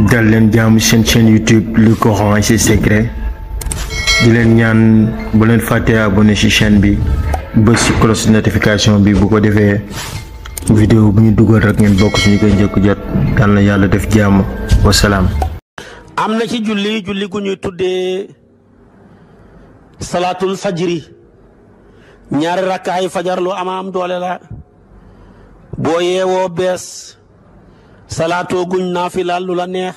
dal leen jaamu seen chaîne YouTube Le Coran et ses secrets di leen ñaan bu leen fàtte abonné ci chaîne bi bës ci cloche notification bi bu ko defee vidéo bu ñu dugal rek ngeen bokk suñu koy njëkk jot. yal na yàlla def jàmm wasalaam. am na ci julli gu ñuy tuddee salaatul fajri ñaari rakkaay fajar lu am doole la boo yeewoo bees salaatoo guñ naafila lu la neex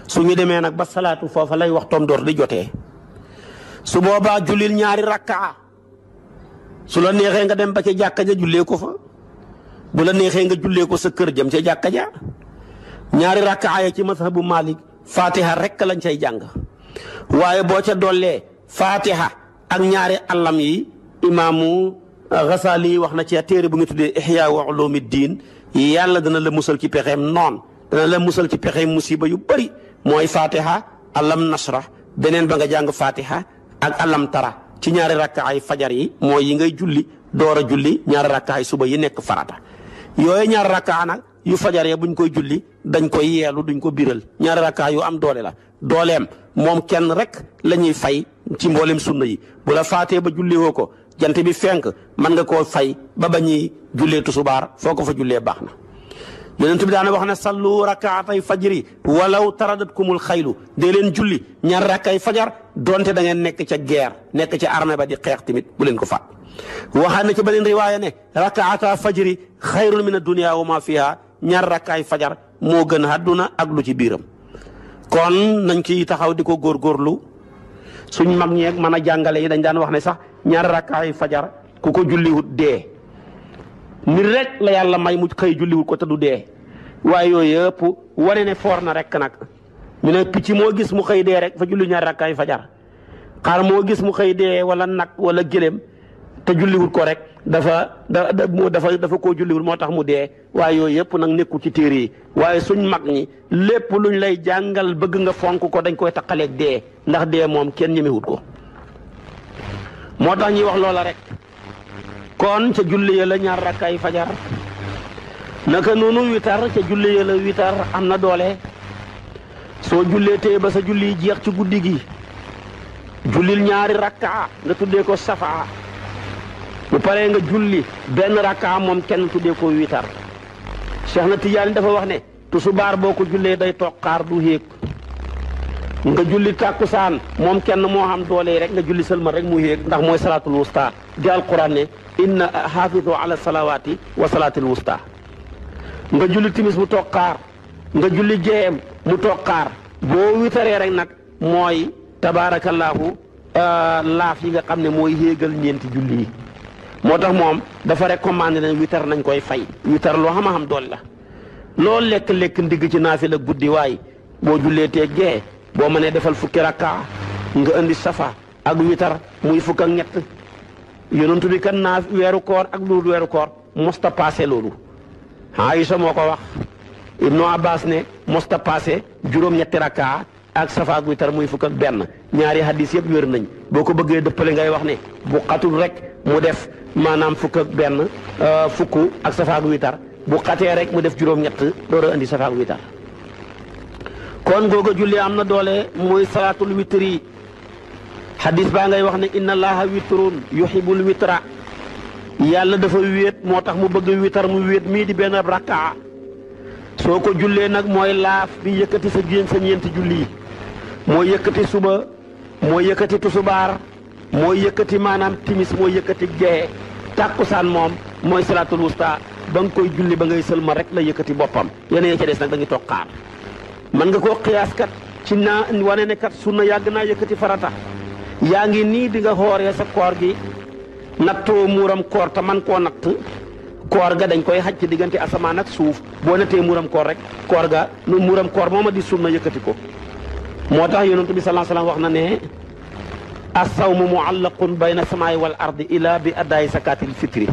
su ñu demee nag ba salaatu foofa lay waxtoom door di jotee su boobaa jullil ñaari rakkaa su la neexee nga dem ba ca jàkka ja jullee ko fa bu la neexee nga jullee ko sa kër jëm ca jàkka ja ñaari rakkaa ya ci mazhabu Malik fatiha rek lañ cay jàng waaye boo ca dollee fatiha ak ñaari allam yi imaamu Ghazali wax na ci téere bu ngi tuddee Ihya wa Ulumuddin yàlla dana la musal ci pexeem noon dana la musal ci pexeem musiba yu bëri mooy fatiha alam nasra beneen ba nga jàng fatiha ak alam tara ci ñaari rakkaay fajar yi mooy yi ngay julli door a julli ñaari rakkaay suba yi nekk farata yooyu ñaari rakkaa nag yu fajar ya buñ koy julli dañ koy yeelu duñ ko biral ñaari rakkaa yu am doole la dooleem moom kenn rek la ñuy fay ci mboolem sunna yi bu la faatee ba julli woo ko jant bi fenk mën nga koo fay ba ñuy jullee tusubaar foo ko fa jullee baax na yonent bi daana wax ne sallu rakaatay fajri walaw taradatkumul xaylu dee leen julli ñaar rakkaay fajar donte da ngeen nekk ca guerre nekk ca armée ba di xeex tamit bu leen ko faat waxaat na ci beneen riwaaya ne rakaata fajri xayrun min ad-dunya wa ma fiha ñaar rakkaay fajar moo gën àdduna ak lu ci biiram kon nañ ci taxaw di ko góorgóorlu suñ mag ñeeg mën a jàngale yi dañ daan wax ne sax ñaar rakkaay fajar ku ko julliwut dee nit rek la yàlla may mu xëy julliwut ko te du dee waaye yooyu yëpp wane ne foor na rek nag ñu ne picc moo gis mu xëy dee rek fa julli ñaar rakkaay fajar xaar moo gis mu xëy dee wala nag wala gëléem te julliwut ko rek dafa koo julliwut moo tax mu dee waaye yooyu yëpp nag nekkul ci téere yi waaye suñ mag ñi lépp luñ lay jàngal bëgg nga fonk ko dañ koy taqaleeg dee ndax dee moom kenn ñemewut ko moo tax ñuy wax loola rek kon ca julli ya la ñaar rakkaay fajar naka noonu witar ca julli ya la witar am na doole soo jullee tee ba sa julli jeex ci guddi gi jullil ñaari rakkaa nga tuddee ko safaa bu paree nga julli benn rakkaa moom kenn tuddee ko witar Cheikh na Tijaani dafa wax ne tusubaar boo ko jullee day toog xaar du héeg nga julli tàkkusaan moom kenn moo xam doole rek nga julli sëlma rek mu héeg ndax mooy salaatul wusta di alquran ne inna hafizu ala salawati wa salaatil wusta nga julli timis mu toog xaar nga julli jeem mu toog xaar boo witaree rek nag mooy tabaarakallaahu laaf yi nga xam ne mooy héegal ñeenti julli yi moo tax moom dafa recommandé ne witar nañ koy fay witar loo xam doole la loolu lekk ndigg ci naafila guddi waay boo jullee tee gee boo mënee defal fukki rakkaa nga indi safa ak witar muy fukk ak ñett yonent bi kan naa weeru koor ak lu weeru koor mosta passé loolu Aïcha moo ko wax Ibnu Abbas ne mosta passé juróom-ñetti rakkaa ak safa ak witar muy fukk ak benn ñaari hadis yëpp wér nañ boo ko bëggee dëppale ngay wax ne bu xatul rek mu def maanaam fukk ak benn fukk ak safa ak witar bu xatee rek mu def juróom-ñett door a indi safa ak witar kon googa julli am na doole muy salaatul witri hadis baa ngay wax ne inna allaha witrun yuhibbul witra yàlla dafa wéet moo tax mu bëgg witar mu wéet mii di benn rakkaa soo ko jullee nag mooy laaf bi yëkkati sa ñeenti julli yi mooy yëkkati suba mooy yëkkati tusubaar mooy yëkkati maanaam timis mooy yëkkati gee tàkkusaan moom mooy salaatul wusta ba nga koy julli ba ngay sëlma rek la yëkkati boppam yeneen ca des nag da ngi toog xaar man nga koo xiyaas kat ci naa wane ne kat sunna yàgg naa yëkkati farata yaa ngi nii di nga xooree sa koor gi nattoo muuram koor te man koo natt koor ga dañ koy xaj ci diggante asamaan ak suuf boo nattee muuram koor rek koor ga nu muuram koor mooma di sunna yëkkati ko moo tax yonent bi sallallahu alayhi wasallam wax na ne as-sawmu mu'allaqun bayna samaa'i wal ardi ila bi adaayi sakaatil fitri